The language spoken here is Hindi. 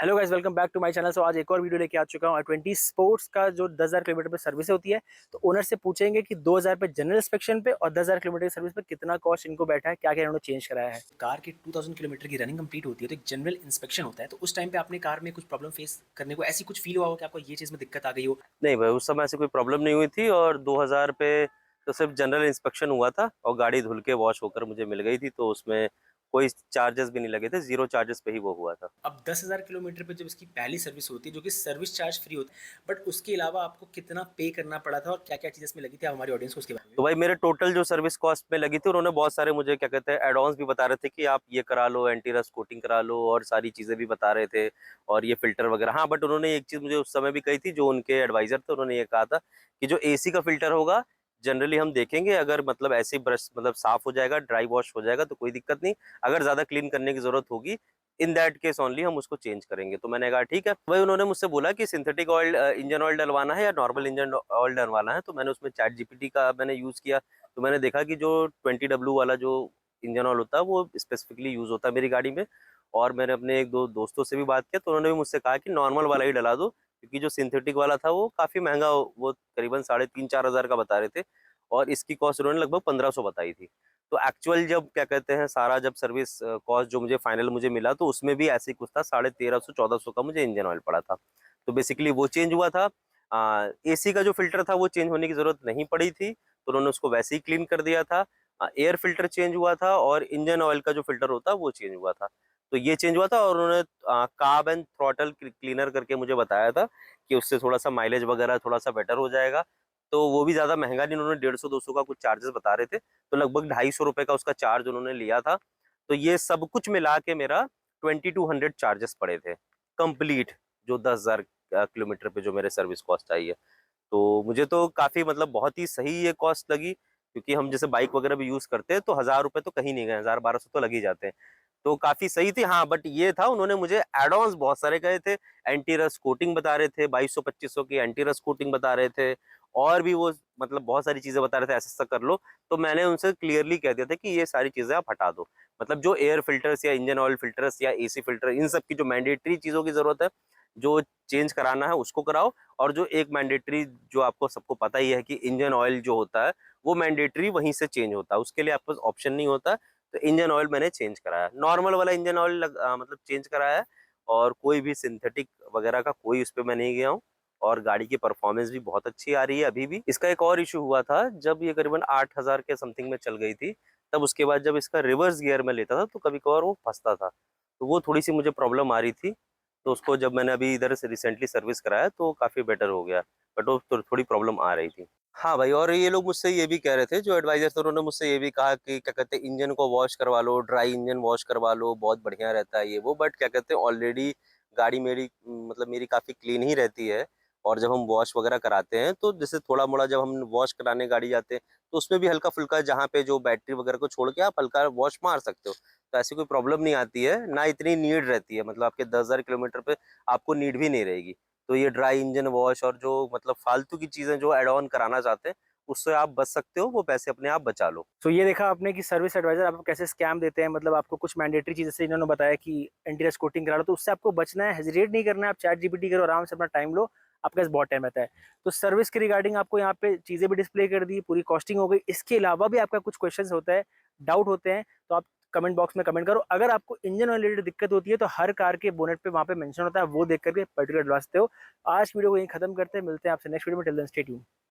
Hello guys, welcome back to my channel. So आज एक और वीडियो लेके आ चुका हूँ। i20 स्पोर्ट्स का जो 10,000 किलोमीटर पे सर्विस होती है, तो ओनर से पूछेंगे कि 2,000 पे जनरल इंस्पेक्शन पे और 10,000 किलोमीटर की सर्विस पे कितना कॉस्ट इनको बैठा है, क्या क्या इन्होंने चेंज कराया है। कार की 2,000 किलोमीटर की रनिंग कंप्लीट होती है तो एक जनरल इंस्पेक्शन होता है, तो उस टाइम पे आपने कार में कुछ प्रॉब्लम फेस करने को ऐसी कुछ फील हुआ हो कि आपको ये चीज़ में दिक्कत आ गई हो? नहीं भाई, उस समय ऐसी कोई प्रॉब्लम नहीं हुई थी और 2000 पे तो सिर्फ जनरल इंस्पेक्शन हुआ था और गाड़ी धुल के वॉश होकर मुझे मिल गई थी, तो उसमें कोई चार्जेस भी नहीं लगे थे, जीरो चार्जेस पे ही वो हुआ था। अब 10,000 किलोमीटर पे जब इसकी पहली सर्विस होती है जो कि सर्विस चार्ज फ्री होता है, बट उसके अलावा आपको कितना पे करना पड़ा था और क्या क्या चीज़ इसमें लगी थी, आप हमारी ऑडियंस को उसके बारे में। तो भाई मेरे टोटल जो सर्विस कॉस्ट में लगी थी, उन्होंने बहुत सारे मुझे क्या कहते हैं एड ऑन्स भी बता रहे थे कि आप ये करा लो, एंटी रस्ट कोटिंग करा लो और सारी चीज़ें भी बता रहे थे और ये फिल्टर वगैरह। हाँ, बट उन्होंने एक चीज़ मुझे उस समय भी कही थी, जो उनके एडवाइजर थे, उन्होंने ये कहा था कि जो एसी का फिल्टर होगा जनरली हम देखेंगे, अगर मतलब ऐसे ब्रश मतलब साफ हो जाएगा, ड्राई वॉश हो जाएगा तो कोई दिक्कत नहीं। अगर ज़्यादा क्लीन करने की ज़रूरत होगी, इन दैट केस ओनली हम उसको चेंज करेंगे। तो मैंने कहा ठीक है भाई। उन्होंने मुझसे बोला कि सिंथेटिक ऑयल इंजन ऑयल डलवाना है या नॉर्मल इंजन ऑयल डलवाना है, तो मैंने उसमें चैट जीपीटी का मैंने यूज़ किया। तो मैंने देखा कि जो 20W वाला जो इंजन ऑयल होता है वो स्पेसिफिकली यूज़ होता है मेरी गाड़ी में। और मैंने अपने एक दो दोस्तों से भी बात किया, तो उन्होंने भी मुझसे कहा कि नॉर्मल वाला ही डला दो, क्योंकि जो सिंथेटिक वाला था वो काफ़ी महंगा, वो करीबन 3,500-4,000 का बता रहे थे और इसकी कॉस्ट उन्होंने लगभग 1500 बताई थी। तो एक्चुअल जब क्या कहते हैं सारा जब सर्विस कॉस्ट जो मुझे फाइनल मुझे मिला, तो उसमें भी ऐसे ही कुछ था, 1350-1400 का मुझे इंजन ऑयल पड़ा था। तो बेसिकली वो चेंज हुआ था। एसी का जो फिल्टर था वो चेंज होने की जरूरत नहीं पड़ी थी, तो उन्होंने उसको वैसे ही क्लीन कर दिया था। एयर फिल्टर चेंज हुआ था और इंजन ऑयल का जो फिल्टर होता है वो चेंज हुआ था। तो ये चेंज हुआ था और उन्होंने कार्ब एंड थ्रॉटल क्लीनर करके मुझे बताया था कि उससे थोड़ा सा माइलेज वगैरह थोड़ा सा बेटर हो जाएगा। तो वो भी ज़्यादा महंगा नहीं, उन्होंने 150-200 का कुछ चार्जेस बता रहे थे, तो लगभग 250 रुपये का उसका चार्ज उन्होंने लिया था। तो ये सब कुछ मिला के मेरा 2200 चार्जेस पड़े थे कंप्लीट, जो 10,000 किलोमीटर पे जो मेरे सर्विस कॉस्ट आई है। तो मुझे तो काफ़ी मतलब बहुत ही सही ये कॉस्ट लगी, क्योंकि हम जैसे बाइक वगैरह भी यूज़ करते हैं तो 1000 रुपये तो कहीं नहीं गए, 1000-1200 तो लग ही जाते हैं। तो काफ़ी सही थी। हाँ, बट ये था उन्होंने मुझे एड ऑन्स बहुत सारे कहे थे। एंटी रस्ट कोटिंग बता रहे थे, 2200-2500 की एंटी रस्ट कोटिंग बता रहे थे और भी वो मतलब बहुत सारी चीज़ें बता रहे थे, ऐसा-ऐसा कर लो। तो मैंने उनसे क्लियरली कह दिया था कि ये सारी चीज़ें आप हटा दो। मतलब जो एयर फिल्टर्स या इंजन ऑयल फिल्टर्स या एसी फिल्टर, इन सब की जो मैंडेटरी चीज़ों की ज़रूरत है, जो चेंज कराना है उसको कराओ। और जो एक मैंडेटरी, जो आपको सबको पता ही है कि इंजन ऑयल जो होता है वो मैंडेटरी वहीं से चेंज होता है, उसके लिए आपके पास ऑप्शन नहीं होता। तो इंजन ऑयल मैंने चेंज कराया, नॉर्मल वाला इंजन ऑयल मतलब चेंज कराया है। और कोई भी सिंथेटिक वगैरह का कोई उस पे मैं नहीं गया हूँ। और गाड़ी की परफॉर्मेंस भी बहुत अच्छी आ रही है अभी भी। इसका एक और इशू हुआ था, जब ये करीबन 8,000 के समथिंग में चल गई थी, तब उसके बाद जब इसका रिवर्स गियर में लेता था तो कभी कभार वो फंसता था, तो वो थोड़ी सी मुझे प्रॉब्लम आ रही थी। तो उसको जब मैंने अभी इधर से रिसेंटली सर्विस कराया तो काफ़ी बेटर हो गया, बट वो थोड़ी प्रॉब्लम आ रही थी। हाँ भाई, और ये लोग मुझसे ये भी कह रहे थे, जो एडवाइजर थे उन्होंने मुझसे ये भी कहा कि क्या कहते हैं इंजन को वॉश करवा लो, ड्राई इंजन वॉश करवा लो, बहुत बढ़िया रहता है ये वो। बट क्या कहते हैं ऑलरेडी गाड़ी मेरी मतलब मेरी काफ़ी क्लीन ही रहती है। और जब हम वॉश वगैरह कराते हैं तो जैसे थोड़ा मोड़ा जब हम वॉश कराने गाड़ी जाते हैं, तो उसमें भी हल्का फुल्का जहाँ पे जो बैटरी वगैरह को छोड़ के आप हल्का वॉश मार सकते हो। तो ऐसी कोई प्रॉब्लम नहीं आती है, ना इतनी नीड रहती है, मतलब आपके 10,000 किलोमीटर पे आपको नीड भी नहीं रहेगी। तो ये ड्राई इंजन वॉश और जो मतलब फालतू की चीज़ें जो ऐड ऑन कराना चाहते हैं, उससे आप बच सकते हो, वो पैसे अपने आप बचा लो। तो ये देखा आपने कि सर्विस एडवाइजर आपको कैसे स्कैम देते हैं। मतलब आपको कुछ मैंडेटरी चीज़, जैसे इन्होंने बताया कि एंटी रस्ट कोटिंग करा लो, तो उससे आपको बचना है, हेजिटेट नहीं करना है, आप चैट जीपीटी करो, आराम से अपना टाइम लो, आपके पास बहुत टाइम रहता है। तो सर्विस के रिगार्डिंग आपको यहाँ पे चीज़ें भी डिस्प्ले कर दी, पूरी कॉस्टिंग हो गई। इसके अलावा भी आपका कुछ क्वेश्चन होता है, डाउट होते हैं, तो आप कमेंट बॉक्स में कमेंट करो। अगर आपको इंजन ऑयल रिलेटेड दिक्कत होती है तो हर कार के बोनेट पे वहाँ पे मेंशन होता है, वो देख करके पर्टिकुलर एडवाइस दो। आज वीडियो को यहीं खत्म करते हैं, मिलते हैं आपसे नेक्स्ट वीडियो में। Till then stay tuned.